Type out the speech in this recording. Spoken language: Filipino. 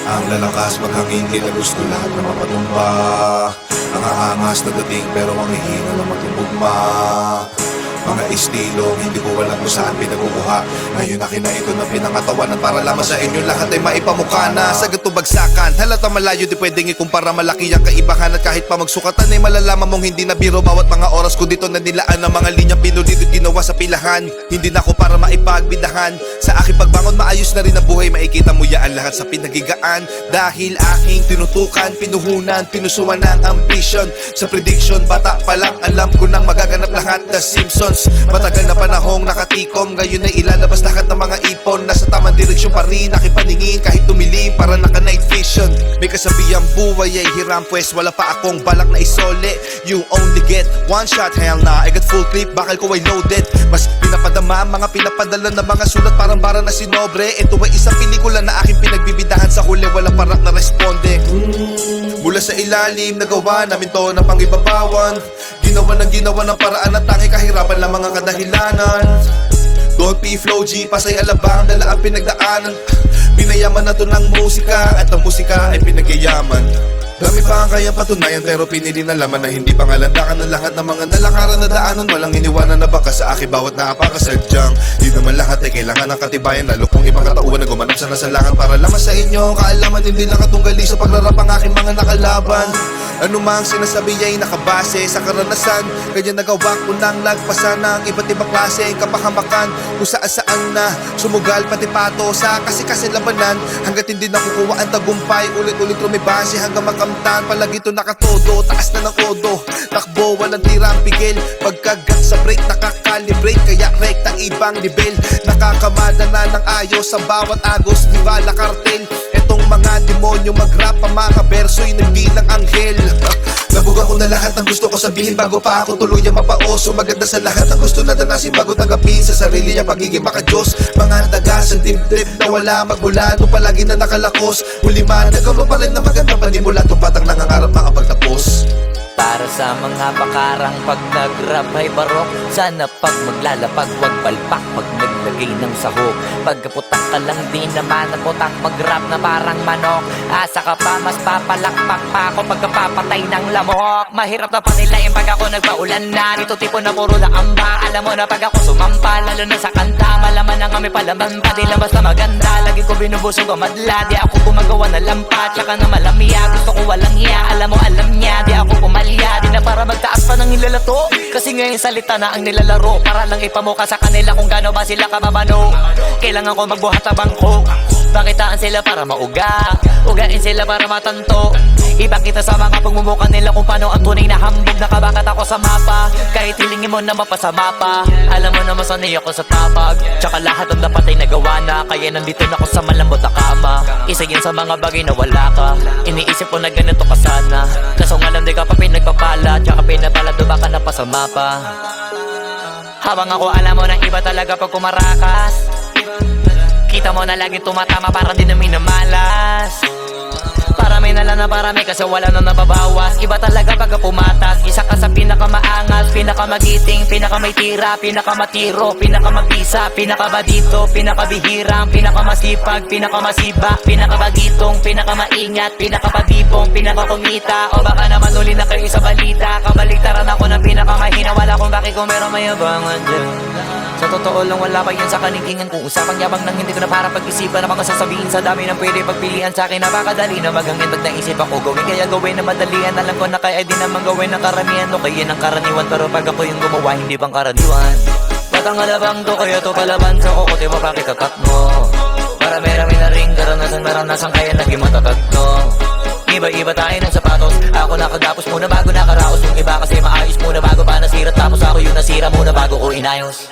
Ang lalakas maghangin, kila gusto lahat na mapatumba. Ang aangas na dating pero ang hihina na matutugma. Mga estilong hindi ko alam kung saan pinagkukuha. Ngayon akin na ito na pinangatawanan para lamang sa inyo lahat ay maipamukha na. Sa ganito bagsakan, halata malayo di pwedeng ikumpara. Malaki ang kaibahan at kahit pa magsukatan ay malalaman mong hindi na biro. Bawat mga oras ko dito na nilaan ng mga linyang pinulit at ginawa sa pilahan. Hindi na ako para maipagbidahan. Sa aking pagbangon maayos na rin ang buhay. Makikita mo yaan lahat sa pinagigaan. Dahil aking tinutukan, pinuhunan, pinusuan ng ambition. Sa prediction, bata pa lang alam ko nang magaganap lahat. The Simpsons, matagal na panahong nakatikom. Ngayon ay ilalabas lahat ng mga ipon. Nasa tamang direksyon pa rin aking paningin. Kahit tumilim para naka night vision. May kasabihang buhay ay hiram, pues wala pa akong balak na isole. You only get one shot, hell na I got full clip, bakal ko ay loaded. Mas pinapadama, mga pinapadala na mga sulat parang bara na sinobre. Ito ay isang pelikula na aking pinagbibidahan. Sa huli wala parak na responde. Mula sa ilalim, nagawa namin to na pangibabawan. Ginawa ng paraan at tangi kahirapan lang mga kadahilanan. Don't be flow G, pasay alabang, dala ang pinagdaanan. Pinayaman na to ng musika at ang musika ay pinagyayaman. Dami pa ang kaya patunayan pero pinili na laman na hindi pangalandakan ng lahat ng mga nalakaran na daanan. Walang iniwanan na baka sa akin bawat nakapakasadyang. Di naman lahat ay kailangan ng katibayan, lalo kung ibang katauhan na gumanap sa nasalangan para lamang sa inyo. Kaalaman hindi lang katunggali sa paglarap ang aking mga nakalaban. Ano mang sinasabi ay nakabase sa karanasan. Kanya nagawa ko nang lagpasan ng iba't ibang klase ang kapahamakan. Kung saan na sumugal pati pato sa kasi labanan. Hanggat hindi nakukuha ang tagumpay, ulit-ulit rumibase hanggang makamtan. Palagi ito nakatodo, taas na ng kodo. Takbo, walang tirang pigil. Pagkagat sa break, nakakalibrate. Kaya rekta ibang level. Nakakamada na ng ayos sa bawat agos. Viva la cartel. Etong mga demonyo mag-rap ang mga verso'y nagbilang anghel. Nabuga ko na lahat ng gusto ko sabihin bago pa ako tuluyang mapaoso. Maganda sa lahat ang gusto na danasin bago tanggapin sa sarili niya pagiging makadiyos. Mga daga sa dibdib na wala magmula nung palagi na nakalakos. Huli man, nagawa pa rin na maganda panimula. Itong batang nangangarap makapagtapos. Para sa mga bakarang pag nag-rap ay barok. Sana pag maglalapag wag palpak pag naglagay ng sahog. Pagkaputak ka lang din naman ang putak mag-rap na parang manok. Asa ka pa mas papalakpak pa ako pagkapapatay ng lamok. Mahirap na pa nila yung pag ako nagpaulan na. Dito tipo na puro laamba. Alam mo na pag ako sumampa lalo na sa kanta. Malaman na kami palaman pa di lang basta maganda. Lagi ko binubusog ang madla. Di ako gumagawa na lampa tsaka na malamya. Gusto ko walang hiya. Alam mo alam niya. Di ako pumalya. Di na para magtaas pa ng ilalato. Kasi ngayon salita na ang nilalaro. Para lang ipamuka sa kanila kung gaano ba sila kababano. Kailangan ko magbuhat sa bangko. Pakitaan sila para mauga. Ugain sila para matanto. Ipakita sa mga pagmumuka nila kung paano ang tunay na hambog. Nakabakat ako sa mapa. Kahit hilingin mo na mapasama pa. Alam mo na masanay ako sa tapag. Tsaka lahat ang dapat ay nagawa na. Kaya nandito na ako sa malambot na kama. Isa yan sa mga bagay na wala ka. Iniisip ko na ganito ka sana. Kaso nga lang di ka pa pinagpapala. Tsaka pinapala do baka napasama pa. Habang ako alam mo na iba talaga pag kumarakas. Kita mo na laging tumatama para di na minamalas. Parami na lang na parami kasi wala na nababawas. Iba talaga pagka pumatas. Isa ka sa pinakamaangas, pinakamagiting, pinakamay tira, pinakamatiro, pinakamabisa, pinakabadito, pinakabihirang, pinakamasipag, pinakamasiba, pinakabagitong, pinakamaingat, pinakababibong, pinakakumita. O baka naman uli na kayo sa balita. Kabaliktaran ako ng pinakamahina. Wala kung bakit kung meron mayabangan dyan. Sa totoo lang wala pa yan sa kanikingan. Kung usapang yabang nang hindi ko na para pag-isipan. Na mga sasabihin sa dami ng pwede pagpilian sa akin. Napakadali na maghangin pag naisip ako gawin. Kaya gawin na madalian. Alam ko na kaya di naman gawin ng karamihan. No kaya ng karaniwan. Pero pag ako yung gumawa hindi pang karaniwan. Batang alabang to kaya to palaban. Sa kukuti mo pakikakat mo. Para merami na rin karanasan kaya naging matatag to. Iba-iba tayo ng sapatos. Ako nakagapos muna bago nakaraos. Yung iba kasi maayos muna bago pa nasira. Tapos ako yung nasira muna bago ko inayos.